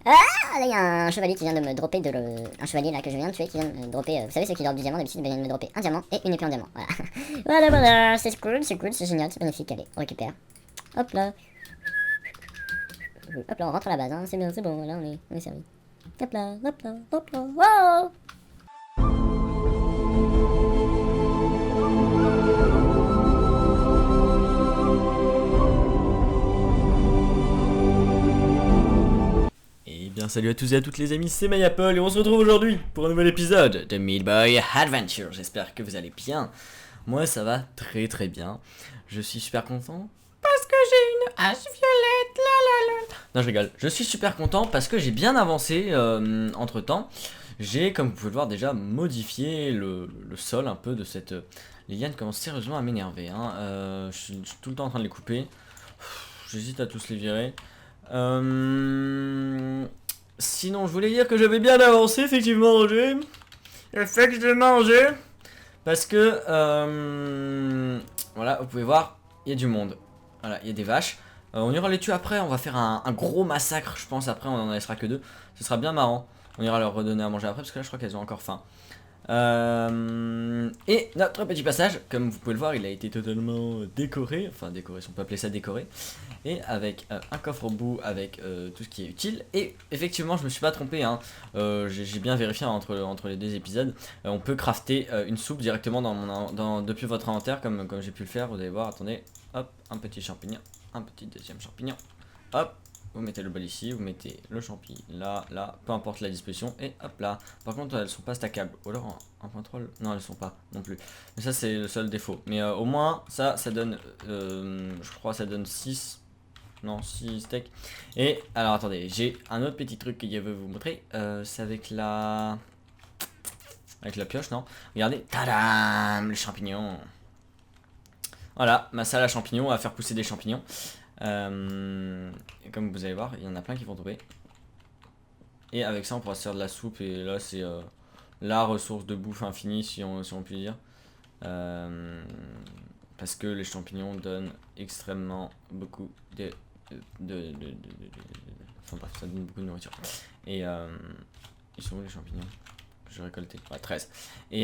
Ah, là, il y a un chevalier qui vient de me dropper un chevalier là que je viens de tuer qui vient de me dropper. Vous savez, ceux qui dropent du diamant, d'habitude, ils viennent de me dropper un diamant et une épée en diamant. Voilà. Voilà, c'est cool, c'est génial, c'est magnifique. Allez, on récupère. Hop là. Hop là, on rentre à la base, hein. C'est bien, c'est bon, voilà, on est servi. Hop là, hop là, hop là. Wow! Et bien salut à tous et à toutes les amis, c'est Mayapol et on se retrouve aujourd'hui pour un nouvel épisode de Meat Boy Adventure. J'espère que vous allez bien. Moi ça va très très bien. Je suis super content parce que j'ai une hache violette. La la la. Non je rigole. Je suis super content parce que j'ai bien avancé entre temps. J'ai, comme vous pouvez le voir, déjà modifié le sol un peu de cette... Les lianes commencent sérieusement à m'énerver. Hein. Je suis tout le temps en train de les couper. J'hésite à tous les virer. Sinon, je voulais dire que j'avais bien avancé, effectivement, Roger. Effectivement, Roger. Parce que, voilà, vous pouvez voir, il y a du monde. Voilà, il y a des vaches. On ira les tuer après, on va faire un gros massacre, je pense. Après, on en laissera que deux. Ce sera bien marrant. On ira leur redonner à manger après, parce que là, je crois qu'elles ont encore faim. Et notre petit passage, comme vous pouvez le voir, il a été totalement décoré. Enfin, décoré, si on peut appeler ça décoré. Et avec un coffre au bout avec tout ce qui est utile. Et effectivement, je me suis pas trompé, hein. J'ai bien vérifié entre les deux épisodes. On peut crafter une soupe directement depuis votre inventaire, comme j'ai pu le faire. Vous allez voir, attendez, hop, un petit champignon, un petit deuxième champignon, hop. Vous mettez le bol ici, vous mettez le champi là, peu importe la disposition, et hop là. Par contre, elles sont pas stackables. Ou alors 1.3, non, elles sont pas non plus. Mais ça, c'est le seul défaut. Mais au moins, ça donne, je crois, ça donne 6. Non, 6 steaks. Et alors, attendez, j'ai un autre petit truc que je veux vous montrer. C'est avec la pioche, non? Regardez, tadam, les champignons. Voilà, ma salle à champignons, à faire pousser des champignons. Et comme vous allez voir, il y en a plein qui vont tomber. Et avec ça, on pourra se faire de la soupe. Et là, c'est la ressource de bouffe infinie, si on peut dire. Parce que les champignons donnent extrêmement beaucoup enfin bref, ça donne beaucoup de nourriture. Et ils sont où les champignons que j'ai récoltés? Ouais, 13. Et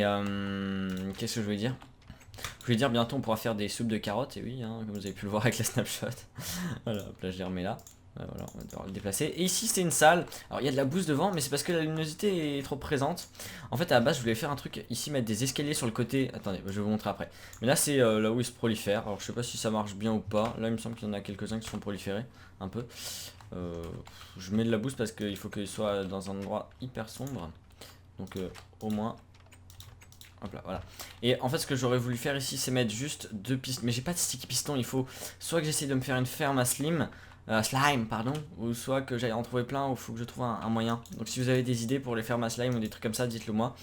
qu'est-ce que je voulais dire? Je voulais dire, bientôt on pourra faire des soupes de carottes. Et oui, hein, comme vous avez pu le voir avec la snapshot. Voilà, hop là je les remets là. Voilà, on va devoir le déplacer. Et ici c'est une salle. Alors il y a de la bouse devant, mais c'est parce que la luminosité est trop présente. En fait à la base je voulais faire un truc ici, mettre des escaliers sur le côté. Attendez, je vais vous montrer après. Mais là c'est là où ils se prolifèrent. Alors je sais pas si ça marche bien ou pas. Là il me semble qu'il y en a quelques-uns qui sont proliférés. Un peu. Je mets de la bouse parce qu'il faut qu'il soit dans un endroit hyper sombre. Donc au moins... Hop là, voilà. Et en fait, ce que j'aurais voulu faire ici, c'est mettre juste 2 pistes. Mais j'ai pas de sticky piston. Il faut soit que j'essaye de me faire une ferme à slime, pardon, ou soit que j'aille en trouver plein, ou il faut que je trouve un moyen. Donc, si vous avez des idées pour les fermes à slime ou des trucs comme ça, dites-le moi.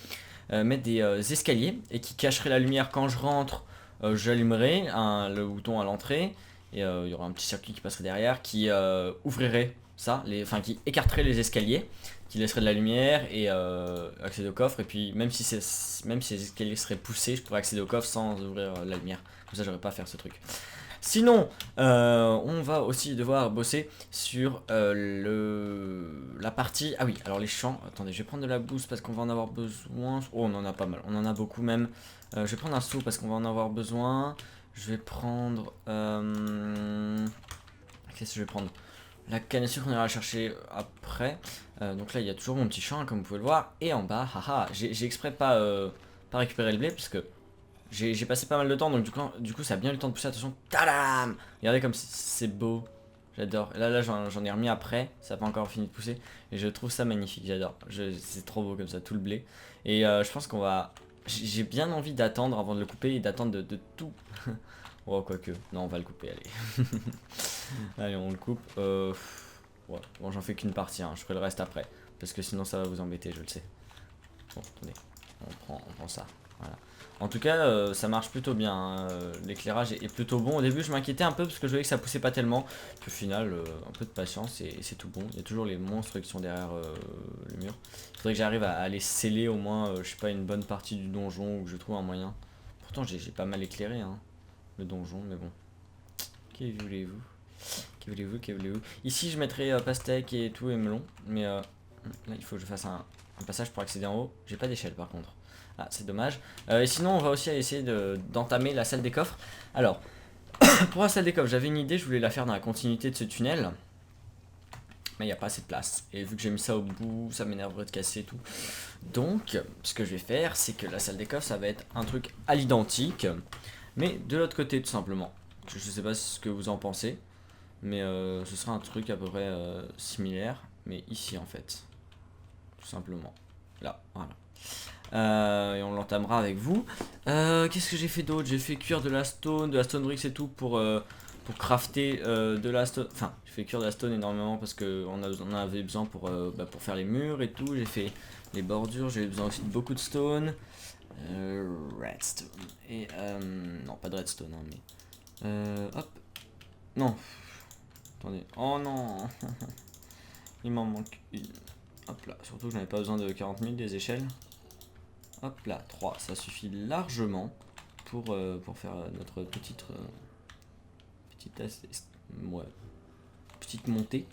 Mettre des escaliers et qui cacheraient la lumière quand je rentre. J'allumerai le bouton à l'entrée et il y aura un petit circuit qui passerait derrière qui ouvrirait ça, enfin qui écarterait les escaliers, qui laisserait de la lumière et accéder au coffre. Et puis même si les escaliers seraient poussés, je pourrais accéder au coffre sans ouvrir la lumière. Comme ça, j'aurais pas à faire ce truc. Sinon, on va aussi devoir bosser sur la partie... Ah oui, alors les champs. Attendez, je vais prendre de la bouse parce qu'on va en avoir besoin. Oh, on en a pas mal, on en a beaucoup même. Je vais prendre un seau parce qu'on va en avoir besoin. Je vais prendre... Qu'est-ce que je vais prendre? La canne à sucre, on ira la chercher après. Donc là, il y a toujours mon petit champ, hein, comme vous pouvez le voir. Et en bas, haha, j'ai exprès pas récupéré le blé parce que j'ai passé pas mal de temps. Donc du coup, ça a bien eu le temps de pousser. Attention, tadam! Regardez comme c'est beau. J'adore. Et là j'en ai remis après. Ça n'a pas encore fini de pousser. Et je trouve ça magnifique. J'adore. C'est trop beau comme ça, tout le blé. Et je pense qu'on va... J'ai bien envie d'attendre avant de le couper et d'attendre de tout. Oh, quoique. Non, on va le couper, allez. Allez, on le coupe. Ouais. Bon, j'en fais qu'une partie, hein. Je ferai le reste après. Parce que sinon, ça va vous embêter, je le sais. Bon, attendez. On prend ça. Voilà. En tout cas, ça marche plutôt bien. Hein. L'éclairage est plutôt bon. Au début, je m'inquiétais un peu parce que je voyais que ça poussait pas tellement. Puis au final, un peu de patience et c'est tout bon. Il y a toujours les monstres qui sont derrière le mur. Il faudrait que j'arrive à les sceller au moins, je sais pas, une bonne partie du donjon ou que je trouve un moyen. Pourtant, j'ai pas mal éclairé, hein, le donjon, mais bon. Que voulez-vous? Que voulez-vous, que voulez-vous. Ici, je mettrai pastèque et tout et melon. Mais là, il faut que je fasse un passage pour accéder en haut. J'ai pas d'échelle par contre. Ah, c'est dommage. Et sinon, on va aussi essayer d'entamer la salle des coffres. Alors, pour la salle des coffres, j'avais une idée. Je voulais la faire dans la continuité de ce tunnel. Mais il n'y a pas assez de place. Et vu que j'ai mis ça au bout, ça m'énerverait de casser et tout. Donc, ce que je vais faire, c'est que la salle des coffres, ça va être un truc à l'identique. Mais de l'autre côté, tout simplement. Je sais pas ce que vous en pensez. Mais ce sera un truc à peu près similaire. Mais ici, en fait. Tout simplement. Là, voilà. Et on l'entamera avec vous. Qu'est-ce que j'ai fait d'autre? J'ai fait cuire de la stone bricks et tout pour crafter de la stone. Enfin, j'ai fait cuire de la stone énormément parce qu'on en avait besoin pour faire les murs et tout. J'ai fait les bordures, j'ai besoin aussi de beaucoup de stone. Redstone. Et non, pas de redstone, hein, mais. Hop. Non. Attendez. Oh non. Il m'en manque une. Hop là. Surtout que je n'avais pas besoin de 40 000 des échelles. Hop là, 3, ça suffit largement pour faire notre petite montée.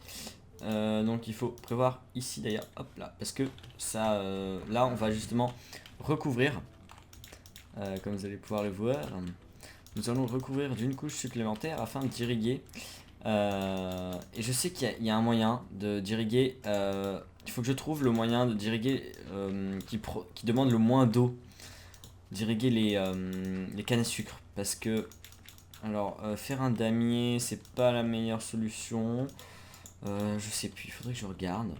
Donc il faut prévoir ici d'ailleurs, hop là, parce que ça, là on va justement recouvrir, comme vous allez pouvoir le voir, nous allons recouvrir d'une couche supplémentaire afin d'irriguer. Et je sais qu'il y a un moyen d'irriguer. Il faut que je trouve le moyen d'irriguer qui demande le moins d'eau. D'irriguer les cannes à sucre. Parce que, alors, faire un damier, c'est pas la meilleure solution. Je sais plus, il faudrait que je regarde.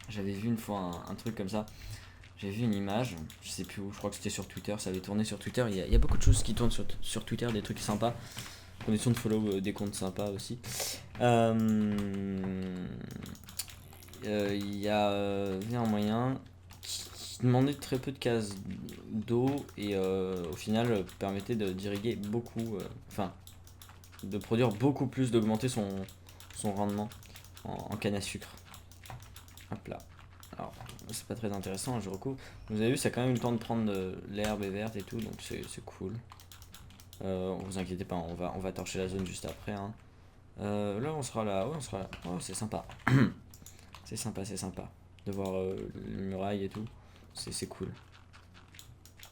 J'avais vu une fois un truc comme ça. J'ai vu une image, je sais plus où, je crois que c'était sur Twitter, ça avait tourné sur Twitter. Il y a beaucoup de choses qui tournent sur Twitter, des trucs sympas. Condition de follow des comptes sympas aussi. Il y a un moyen qui demandait très peu de cases d'eau et au final permettait d'irriguer beaucoup, enfin de produire beaucoup plus, d'augmenter son rendement en canne à sucre. Hop là. Alors, c'est pas très intéressant, je recouvre. Vous avez vu, ça a quand même eu le temps de prendre l'herbe est verte et tout, donc c'est cool. Vous inquiétez pas, on va torcher la zone juste après. Hein. Là, on sera là. Ouais, on sera là. Oh, c'est sympa. C'est sympa de voir les murailles et tout. C'est cool.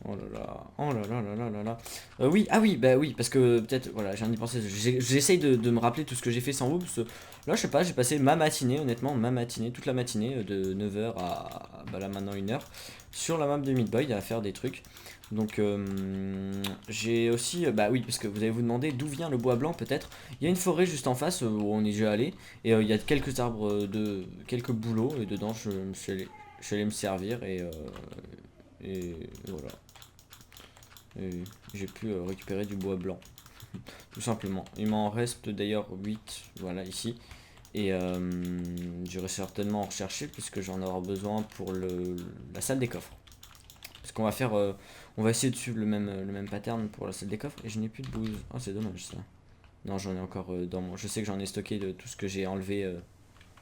Oh là là, oh là là là là là là. Oui, ah oui, bah oui, parce que peut-être, voilà, j'ai viens d'y penser. J'essaye de me rappeler tout ce que j'ai fait sans vous. Parce que là, je sais pas, j'ai passé ma matinée, honnêtement, toute la matinée, de 9h à là maintenant 1h, sur la map de Meat Boy à faire des trucs. Donc, j'ai aussi, bah oui, parce que vous allez vous demander d'où vient le bois blanc, peut-être. Il y a une forêt juste en face où on est déjà allé, et il y a quelques arbres, quelques bouleaux, et dedans, je suis allé me servir, et voilà. J'ai pu récupérer du bois blanc, tout simplement. Il m'en reste d'ailleurs 8, voilà, ici. Et j'aurai certainement en rechercher, puisque j'en aurai besoin pour la salle des coffres. Parce qu'on va faire, on va essayer de suivre le même pattern pour la salle des coffres. Et je n'ai plus de bouse. Oh, c'est dommage ça. Non, j'en ai encore dans mon. Je sais que j'en ai stocké de tout ce que j'ai enlevé,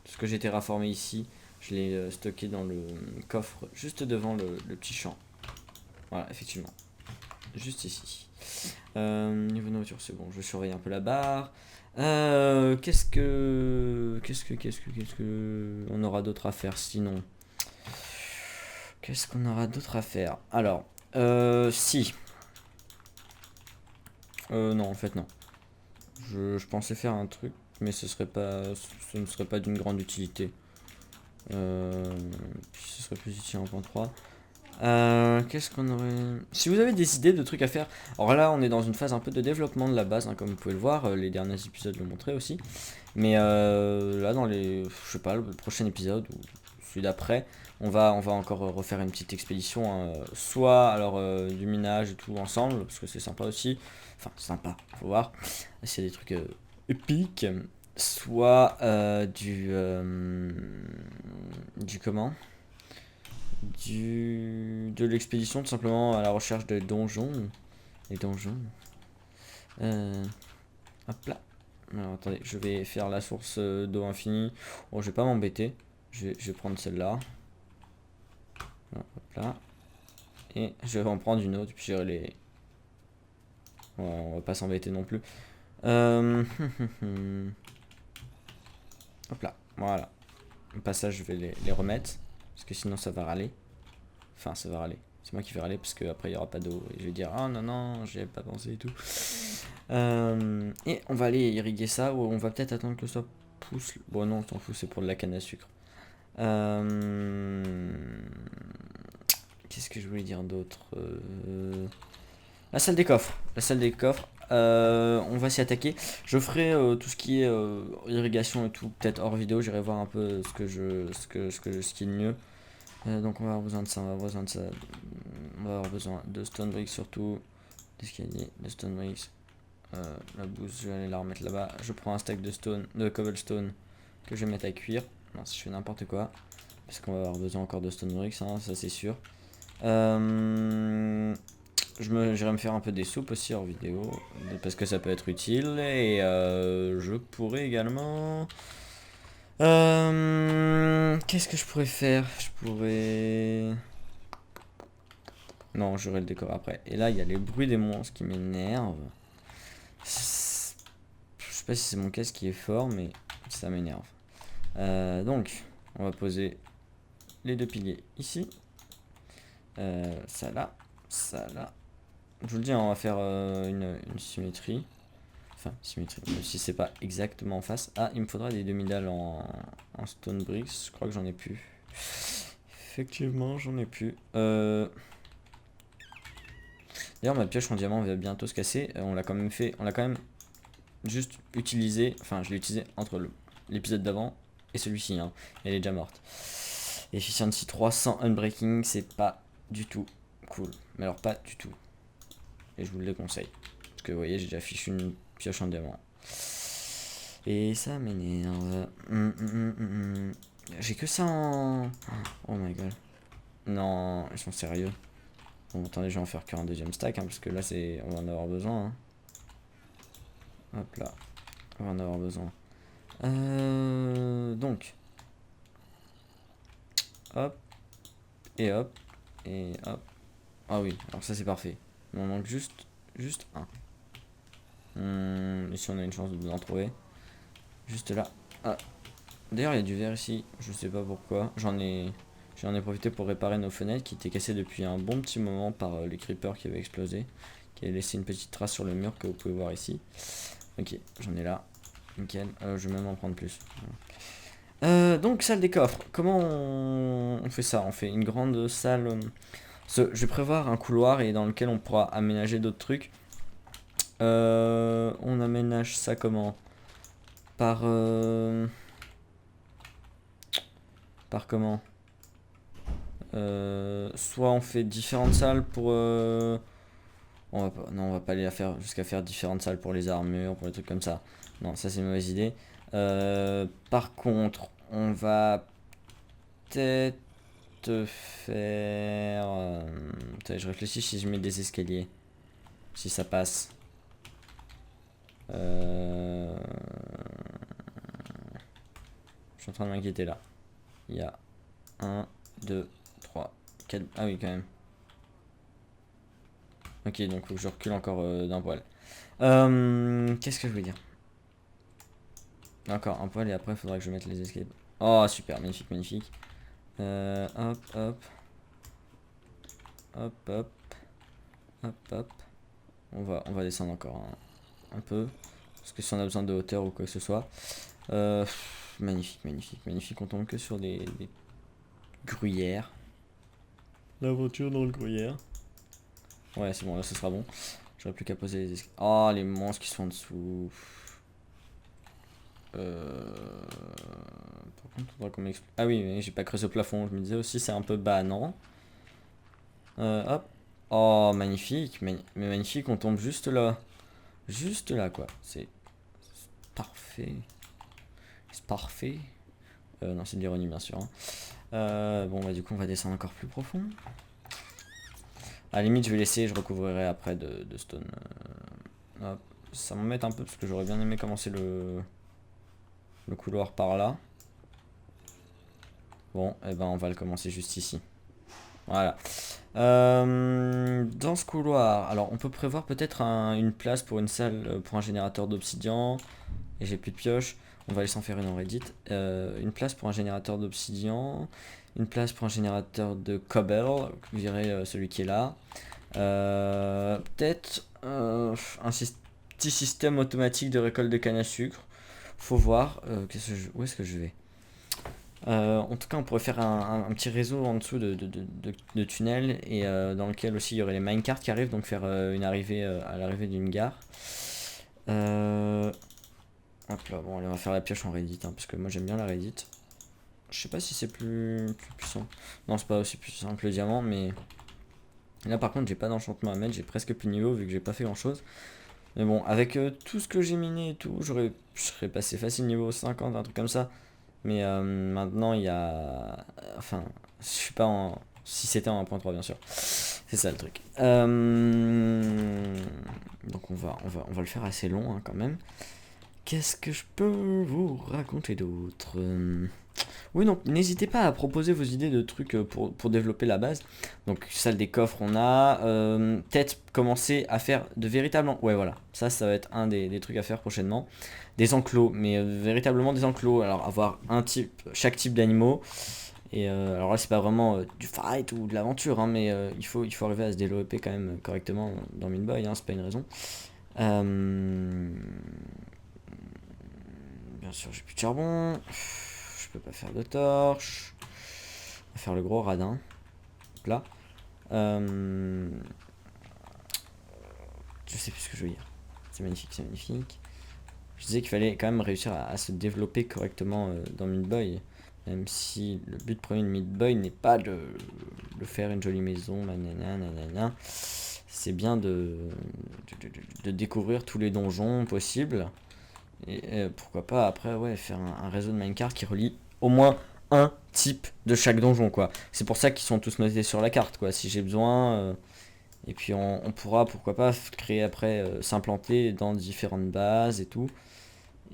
tout ce que j'ai terraformé ici. Je l'ai stocké dans le coffre juste devant le petit champ. Voilà, effectivement. Juste ici. Niveau nourriture, c'est bon. Je surveille un peu la barre. Qu'est-ce que on aura d'autre à faire sinon? Qu'est-ce qu'on aura d'autre à faire? Alors, si. Non, en fait, non. Je pensais faire un truc, mais ce ne serait pas d'une grande utilité. Puis ce serait plus utile en point 3. Qu'est-ce qu'on aurait... Si vous avez des idées de trucs à faire... Alors là, on est dans une phase un peu de développement de la base, hein, comme vous pouvez le voir. Les derniers épisodes le montraient aussi. Mais là, dans je sais pas, le prochain épisode ou celui d'après, on va encore refaire une petite expédition. Hein, soit alors du minage et tout ensemble, parce que c'est sympa aussi. Enfin, sympa, faut voir. S'il y a des trucs épiques. Soit du comment? De l'expédition tout simplement à la recherche de donjons. Les donjons. Hop là. Alors attendez, je vais faire la source d'eau infinie. Bon, je vais pas m'embêter. Je vais prendre celle-là. Voilà, hop là. Et je vais en prendre une autre. Puis j'irai les. Ouais, on va pas s'embêter non plus. Euh... Hop là, voilà. Au passage, je vais les remettre. Parce que sinon, ça va râler. Enfin, ça va râler. C'est moi qui vais râler parce qu'après, il n'y aura pas d'eau. Et je vais dire, ah non, non, j'y avais pas pensé et tout. Et on va aller irriguer ça. Ou on va peut-être attendre que ça pousse. Bon, non, on s'en fout, c'est pour de la canne à sucre. Qu'est-ce que je voulais dire d'autre La salle des coffres. La salle des coffres. On va s'y attaquer. Je ferai tout ce qui est irrigation et tout, peut-être hors vidéo. J'irai voir un peu ce qui est de mieux. Donc on va avoir besoin de ça, on va avoir besoin de ça. On va avoir besoin de stone bricks surtout. D'escalier, de stone bricks. La bouse, je vais aller la remettre là-bas. Je prends un stack de cobblestone que je vais mettre à cuire. Non, si je fais n'importe quoi. Parce qu'on va avoir besoin encore de stone bricks, hein, ça c'est sûr. J'irai me faire un peu des soupes aussi hors vidéo. Parce que ça peut être utile. Et je pourrais également... Qu'est-ce que je pourrais faire? Je pourrais... Non, j'aurai le décor après. Et là, il y a les bruits des monstres qui m'énervent. Je sais pas si c'est mon casque qui est fort, mais ça m'énerve. Donc, on va poser les deux piliers ici. Ça là, ça là. Je vous le dis, hein, on va faire une symétrie. Enfin, symétrie, même si c'est pas exactement en face. Ah, il me faudra des demi-dalles en stone bricks. Je crois que j'en ai plus. Effectivement, j'en ai plus. D'ailleurs, ma pioche en diamant va bientôt se casser. On l'a quand même fait. On l'a quand même juste utilisé. Enfin, je l'ai utilisé entre l'épisode d'avant et celui-ci. Hein. Elle est déjà morte. Efficiency 300 unbreaking, c'est pas du tout cool. Mais alors, pas du tout. Et je vous le déconseille. Parce que vous voyez, j'ai déjà fichu une pioche en diamant. Et ça m'énerve. J'ai que ça en... Oh my god. Non, ils sont sérieux. Bon, attendez, je vais en faire qu'un deuxième stack, hein, parce que là, on va en avoir besoin. Hein. Hop là. On va en avoir besoin. Donc. Hop. Et hop. Et hop. Ah oui, alors ça c'est parfait. Il m'en manque juste un. Et si on a une chance de en trouver. Juste là. Ah. D'ailleurs, il y a du verre ici. Je sais pas pourquoi. J'en ai profité pour réparer nos fenêtres qui étaient cassées depuis un bon petit moment par les creepers qui avaient explosé. Qui avaient laissé une petite trace sur le mur que vous pouvez voir ici. Ok, j'en ai là. Nickel. Je vais même en prendre plus. Donc, salle des coffres. Comment on fait ça? On fait une grande salle. Je vais prévoir un couloir et dans lequel on pourra aménager d'autres trucs. On aménage ça comment? Par comment? Soit on fait différentes salles pour non, on va pas aller faire jusqu'à faire différentes salles pour les armures, pour les trucs comme ça. Non, ça c'est une mauvaise idée. Par contre, on va peut-être faire... je réfléchis si je mets des escaliers. Si ça passe. Je suis en train de m'inquiéter là. Il y a 1, 2, 3, 4... Ah oui, quand même. Ok, donc faut que je recule encore d'un poil. Qu'est-ce que je voulais dire? Encore un poil et après il faudra que je mette les escaliers. Oh super, magnifique, magnifique. Hop, hop. Hop, hop. Hop, hop. On va descendre encore un peu. Parce que si on a besoin de hauteur ou quoi que ce soit. Magnifique, magnifique, magnifique. On tombe que sur des gruyères. L'aventure dans le gruyère. Ouais, c'est bon, là ce sera bon. J'aurais plus qu'à poser les escaliers. Oh, les monstres qui sont en dessous. Par contre, faudra qu'on m'explique. Ah oui, j'ai pas creusé au plafond. Je me disais aussi, c'est un peu bas, non? Hop. Oh, magnifique. Mais magnifique, on tombe juste là. Juste là, quoi. C'est parfait. C'est parfait. Non, c'est de l'ironie, bien sûr. Hein. Bon, bah, du coup, on va descendre encore plus profond. À la limite, je vais laisser, je recouvrirai après de stone. Hop. Ça m'embête un peu parce que j'aurais bien aimé commencer le couloir par là. Bon, et ben on va le commencer juste ici. Voilà. Dans ce couloir, alors on peut prévoir peut-être une place pour une salle pour un générateur d'obsidian. Et j'ai plus de pioche. On va aller s'en faire une en Reddit. Une place pour un générateur d'obsidian. Une place pour un générateur de cobble. Vous verrez celui qui est là. Peut-être petit système automatique de récolte de canne à sucre. Faut voir. Où est-ce que je vais? En tout cas, on pourrait faire un petit réseau en dessous de tunnels et dans lequel aussi il y aurait les minecarts qui arrivent, donc faire une arrivée à l'arrivée d'une gare. Hop là, bon, allez, on va faire la pioche en Reddit, hein, parce que moi j'aime bien la Reddit. Je sais pas si c'est plus puissant. Non, c'est pas aussi puissant que le diamant, mais là par contre, j'ai pas d'enchantement à mettre, j'ai presque plus de niveau vu que j'ai pas fait grand chose. Mais bon, avec tout ce que j'ai miné et tout, je serais passé facile niveau 50, un truc comme ça. Mais maintenant, il y a. Enfin, je suis pas en. Si c'était en 1.3, bien sûr. C'est ça le truc. Donc, on va le faire assez long hein, quand même. Qu'est-ce que je peux vous raconter d'autre? Oui, donc n'hésitez pas à proposer vos idées de trucs pour développer la base. Donc, salle des coffres, on a. Peut-être commencer à faire de véritables. Ouais, voilà. Ça va être un des trucs à faire prochainement. Des enclos, mais véritablement des enclos. Alors, avoir chaque type d'animaux. Et alors là, c'est pas vraiment du fight ou de l'aventure, hein, mais il faut arriver à se développer quand même correctement dans Mineboy, hein, c'est pas une raison. Bien sûr, j'ai plus de charbon. Je peux pas faire de torche. On va faire le gros radin. Là. Je sais plus ce que je veux dire. C'est magnifique, c'est magnifique. Je disais qu'il fallait quand même réussir à se développer correctement dans Meat même si le but premier de Meat n'est pas de faire une jolie maison, nanana. C'est bien de découvrir tous les donjons possibles. Et pourquoi pas après ouais, faire un réseau de minecart qui relie au moins un type de chaque donjon quoi. C'est pour ça qu'ils sont tous notés sur la carte quoi. Si j'ai besoin, et puis on pourra pourquoi pas créer après, s'implanter dans différentes bases et tout.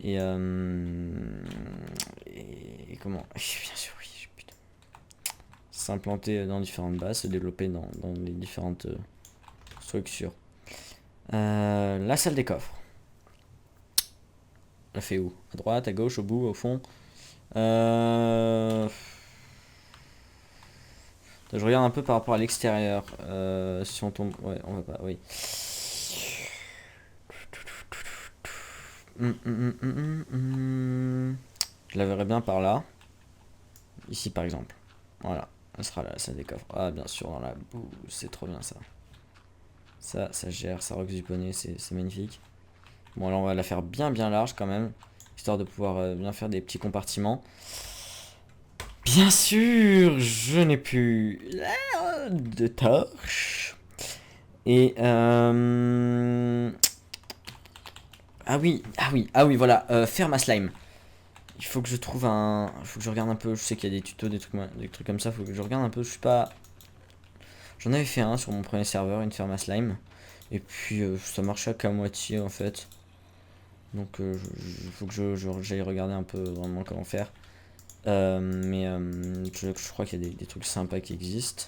Et, comment bien sûr oui putain. S'implanter dans différentes bases, se développer dans les différentes structures. La salle des coffres. Elle fait où? À droite, à gauche, au bout, au fond? Je regarde un peu par rapport à l'extérieur. Si on tombe. Ouais, on va pas. Oui. Je la verrai bien par là. Ici par exemple. Voilà. Elle sera là, ça décoffre. Ah, bien sûr, dans la boue. C'est trop bien ça. Ça gère, ça rock du poney, c'est magnifique. Bon, alors on va la faire bien large quand même. Histoire de pouvoir bien faire des petits compartiments. Bien sûr, je n'ai plus de torche. Et ah oui, voilà, faire ma slime. Il faut que je trouve il faut que je regarde un peu. Je sais qu'il y a des tutos, des trucs comme ça. Faut que je regarde un peu. Je suis pas. J'en avais fait un sur mon premier serveur, une ferme à slime. Et puis ça marchait qu'à moitié en fait. Donc il faut que j'aille regarder un peu vraiment comment faire. Mais je crois qu'il y a des trucs sympas qui existent.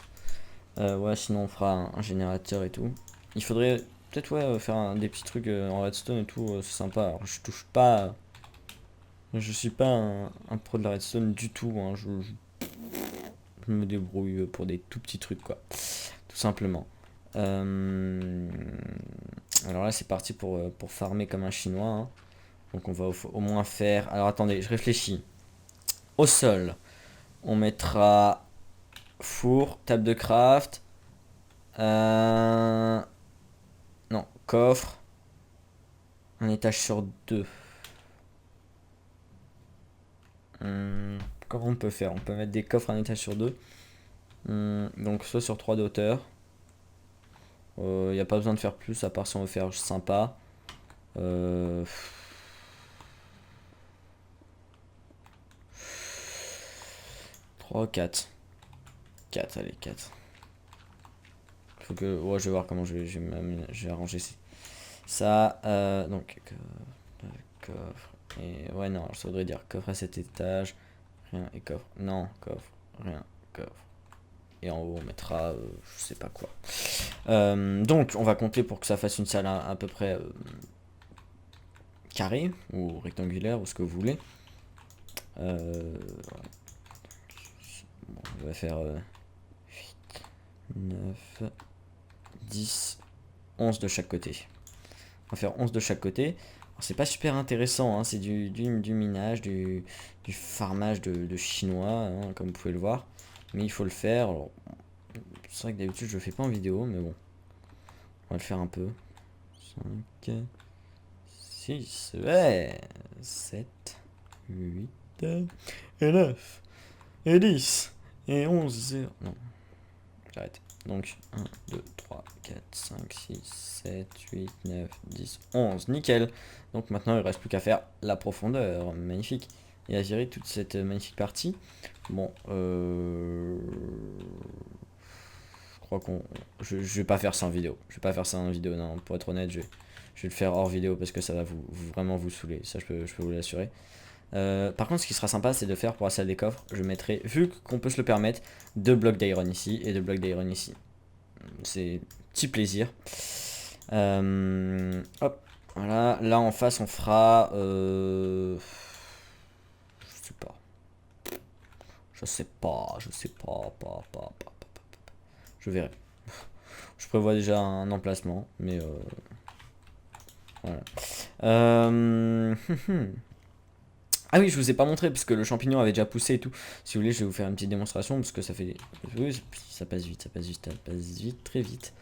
Ouais, sinon on fera un générateur et tout. Il faudrait peut-être ouais, faire des petits trucs en redstone et tout, c'est sympa. Alors je touche pas. Je suis pas un pro de la redstone du tout, hein. Je me débrouille pour des tout petits trucs quoi. Tout simplement. Alors là c'est parti pour farmer comme un chinois, hein. Donc on va au moins faire. Alors attendez, je réfléchis. Au sol, on mettra four, table de craft. Non, coffre. Un étage sur deux. Comment on peut faire? On peut mettre des coffres un étage sur deux. Donc soit sur 3 de hauteur. Il n'y a pas besoin de faire plus à part si on veut faire sympa. 3, 4. 4, allez, 4. Faut que. Ouais, je vais voir comment je vais arranger ça. Donc, coffre. Et ouais, non, ça voudrait dire coffre à cet étage. Rien et coffre. Non, coffre. Rien, coffre. et en haut on mettra je sais pas quoi. Donc on va compter pour que ça fasse une salle à peu près carrée ou rectangulaire ou ce que vous voulez. Voilà. Bon, on va faire 9, 10, 11 de chaque côté. On va faire 11 de chaque côté. C'est pas super intéressant, hein, c'est du minage, du farmage de chinois, hein, comme vous pouvez le voir. Mais il faut le faire. C'est vrai que d'habitude je le fais pas en vidéo, mais bon. On va le faire un peu. 5, 6, ouais, 7, 8, et 9, et 10, et 11, 0. Non, j'arrête. Donc 1, 2, 3, 4, 5, 6, 7, 8, 9, 10, 11. Nickel. Donc maintenant il ne reste plus qu'à faire la profondeur. Magnifique. Et à gérer toute cette magnifique partie. Bon, je crois qu'on... Je vais pas faire ça en vidéo. Je vais pas faire ça en vidéo, non. Pour être honnête, je vais le faire hors vidéo parce que ça va vraiment vous saouler. Ça, je peux vous l'assurer. Par contre, ce qui sera sympa, c'est de faire pour la salle des coffres. Je mettrai, vu qu'on peut se le permettre, 2 blocs d'iron ici et 2 blocs d'iron ici. C'est petit plaisir. Hop, voilà. Là en face, on fera. Je sais pas. Je sais pas. Je verrai. Je prévois déjà un emplacement, mais voilà. Ah oui, je vous ai pas montré parce que le champignon avait déjà poussé et tout. Si vous voulez, je vais vous faire une petite démonstration parce que ça fait... Oui, ça passe vite, très vite.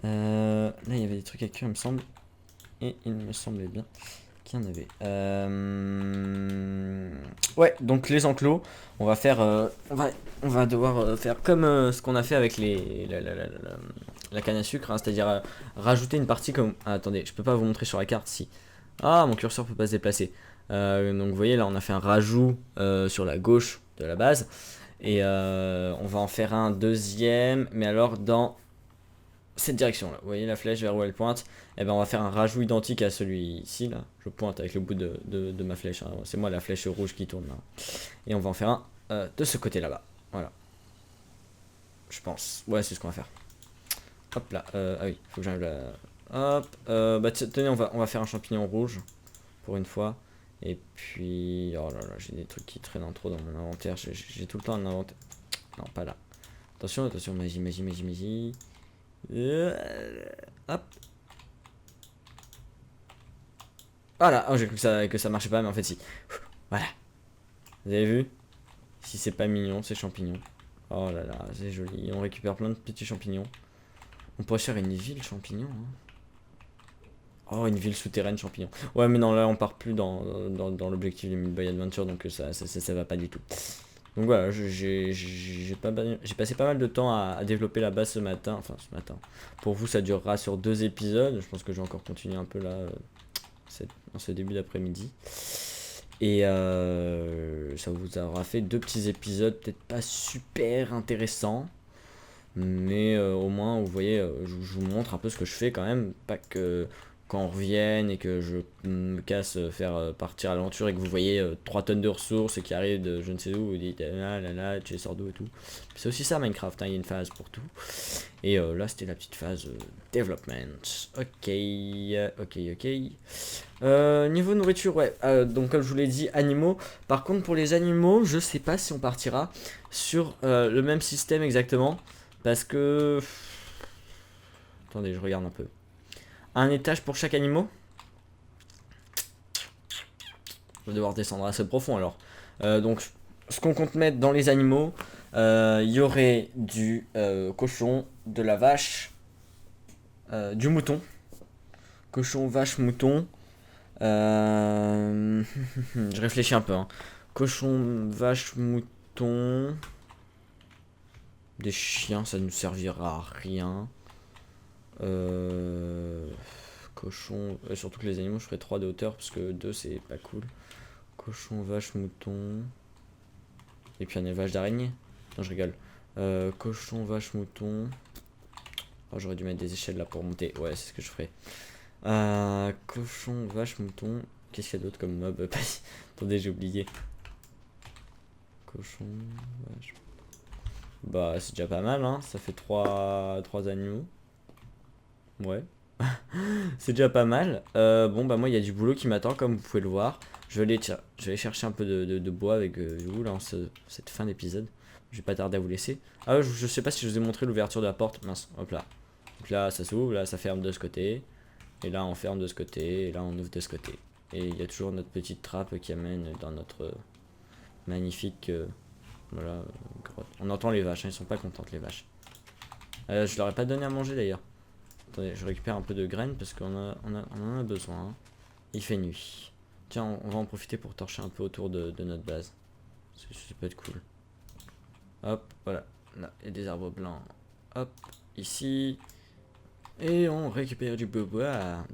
Là, il y avait des trucs à cuire, il me semble. Et il me semblait bien qu'il y en avait. Ouais, donc les enclos, on va faire... on va devoir faire comme ce qu'on a fait avec la canne à sucre, hein, c'est-à-dire rajouter une partie comme... Ah, attendez, je peux pas vous montrer sur la carte, si. Ah, mon curseur peut pas se déplacer. Donc vous voyez là on a fait un rajout sur la gauche de la base et on va en faire un deuxième mais alors dans cette direction là, vous voyez la flèche vers où elle pointe, et ben on va faire un rajout identique à celui-ci là, je pointe avec le bout de ma flèche, hein. C'est moi la flèche rouge qui tourne là, et on va en faire un de ce côté là-bas, voilà, je pense, ouais c'est ce qu'on va faire. Hop là, ah oui, faut que j'enlève la... Hop, bah tenez on va faire un champignon rouge pour une fois. Et puis, oh là là, j'ai des trucs qui traînent trop dans mon inventaire. J'ai tout le temps un inventaire. Non, pas là. Attention, magie. Hop. Voilà, oh, j'ai cru que ça marchait pas, mais en fait, si. Voilà. Vous avez vu? Si c'est pas mignon, ces champignons. Oh là là, c'est joli. On récupère plein de petits champignons. On pourrait faire une ville champignon, hein. Oh, une ville souterraine champignon. Ouais, mais non, là, on part plus dans l'objectif du Meat Boy Adventure, donc ça va pas du tout. Donc voilà, j'ai passé pas mal de temps à développer la base ce matin. Enfin, ce matin. Pour vous, ça durera sur 2 épisodes. Je pense que je vais encore continuer un peu là, dans ce début d'après-midi. Et ça vous aura fait 2 petits épisodes, peut-être pas super intéressants. Mais au moins, vous voyez, je vous montre un peu ce que je fais quand même. Pas que quand on revienne et que je me casse faire partir à l'aventure et que vous voyez 3 tonnes de ressources qui arrivent de je ne sais où, vous dites ah là là, tu les sors d'où et tout. C'est aussi ça Minecraft, hein, il y a une phase pour tout. Et là c'était la petite phase development. Ok. Niveau nourriture, ouais, donc comme je vous l'ai dit, animaux. Par contre pour les animaux, je sais pas si on partira sur le même système exactement. Parce que... Attendez, je regarde un peu. Un étage pour chaque animal. Je vais devoir descendre assez profond alors. Donc, ce qu'on compte mettre dans les animaux, il y aurait du cochon, de la vache, du mouton. Cochon, vache, mouton. Je réfléchis un peu. Hein. Cochon, vache, mouton. Des chiens, ça ne nous servira à rien. Cochon, surtout que les animaux, je ferai 3 de hauteur parce que 2 c'est pas cool. Cochon, vache, mouton. Et puis on a vache d'araignée. Non, je rigole. Cochon, vache, mouton. Oh, j'aurais dû mettre des échelles là pour monter. Ouais, c'est ce que je ferai. Cochon, vache, mouton. Qu'est-ce qu'il y a d'autre comme mob? Attendez, j'ai oublié. Cochon, vache. Bah c'est déjà pas mal, hein. Ça fait 3 animaux. Ouais. C'est déjà pas mal. Bon bah moi il y a du boulot qui m'attend comme vous pouvez le voir. Je vais aller chercher un peu de bois avec vous là en cette fin d'épisode. Je vais pas tarder à vous laisser. Ah je sais pas si je vous ai montré l'ouverture de la porte. Mince, hop là. Donc là ça s'ouvre, là ça ferme de ce côté. Et là on ferme de ce côté. Et là on ouvre de ce côté. Et il y a toujours notre petite trappe qui amène dans notre magnifique voilà, grotte. On entend les vaches, hein, ils sont pas contentes les vaches. Je leur ai pas donné à manger d'ailleurs. Attendez, je récupère un peu de graines parce on en a besoin. Hein. Il fait nuit. Tiens, on va en profiter pour torcher un peu autour de notre base. Ça peut être cool. Hop, voilà. Là, il y a des arbres blancs. Hop, ici. Et on récupère du bois.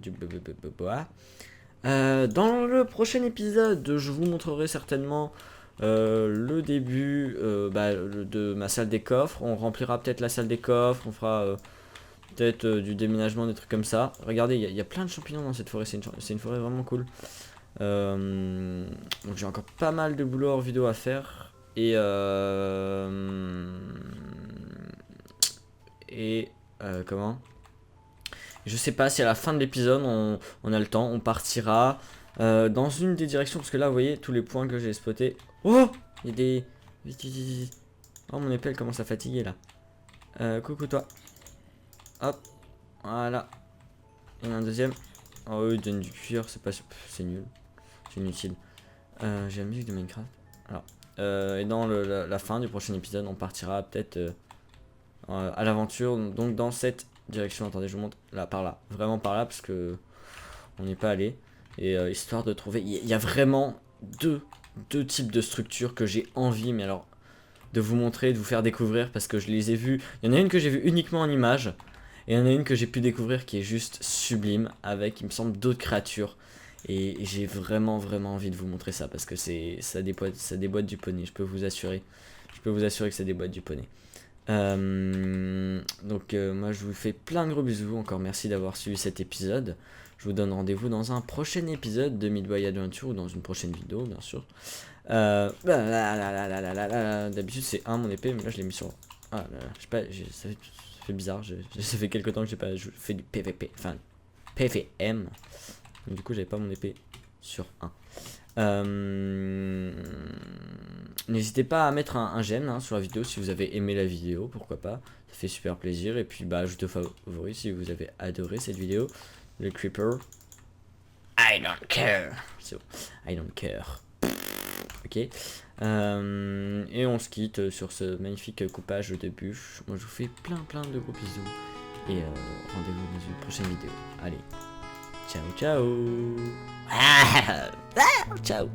Dans le prochain épisode, je vous montrerai certainement le début de ma salle des coffres. On remplira peut-être la salle des coffres. On fera... peut-être du déménagement, des trucs comme ça. Regardez, il y a plein de champignons dans cette forêt. C'est une forêt vraiment cool. Donc j'ai encore pas mal de boulot hors vidéo à faire. Et comment je sais pas si à la fin de l'épisode on a le temps. On partira dans une des directions. Parce que là, vous voyez tous les points que j'ai spotés. Oh, il y a des... Vite, vite, vite. Oh, mon épée elle commence à fatiguer là. Coucou toi. Hop, voilà. Il y en a un deuxième. Oh oui, il donne du cuir, c'est nul. C'est inutile. J'ai la musique de Minecraft. Alors, et dans la fin du prochain épisode, on partira peut-être à l'aventure. Donc dans cette direction. Attendez, je vous montre là, par là. Vraiment par là, parce que on n'est pas allé. Et histoire de trouver... Il y a vraiment deux types de structures que j'ai envie, mais alors, de vous montrer, de vous faire découvrir, parce que je les ai vues. Il y en a une que j'ai vue uniquement en image. Et il y en a une que j'ai pu découvrir qui est juste sublime, avec, il me semble, d'autres créatures. Et j'ai vraiment envie de vous montrer ça, parce que ça déboîte du poney, je peux vous assurer. Je peux vous assurer que ça déboîte du poney. Donc moi je vous fais plein de gros bisous, encore merci d'avoir suivi cet épisode. Je vous donne rendez-vous dans un prochain épisode de Midway Adventure, ou dans une prochaine vidéo, bien sûr. D'habitude c'est 1 mon épée, mais là je l'ai mis sur... Ah là là, je sais pas, ça fait bizarre, ça fait quelques temps que j'ai pas fait du PVP, enfin PVM. Donc, du coup j'avais pas mon épée sur 1. N'hésitez pas à mettre un j'aime hein, sur la vidéo si vous avez aimé la vidéo, pourquoi pas, ça fait super plaisir. Et puis bah ajoutez aux favoris si vous avez adoré cette vidéo. Le creeper, I don't care, so, I don't care. Ok, et on se quitte sur ce magnifique coupage de bûches. Moi je vous fais plein de gros bisous. Et rendez-vous dans une prochaine vidéo. Allez, ciao ciao. Ciao.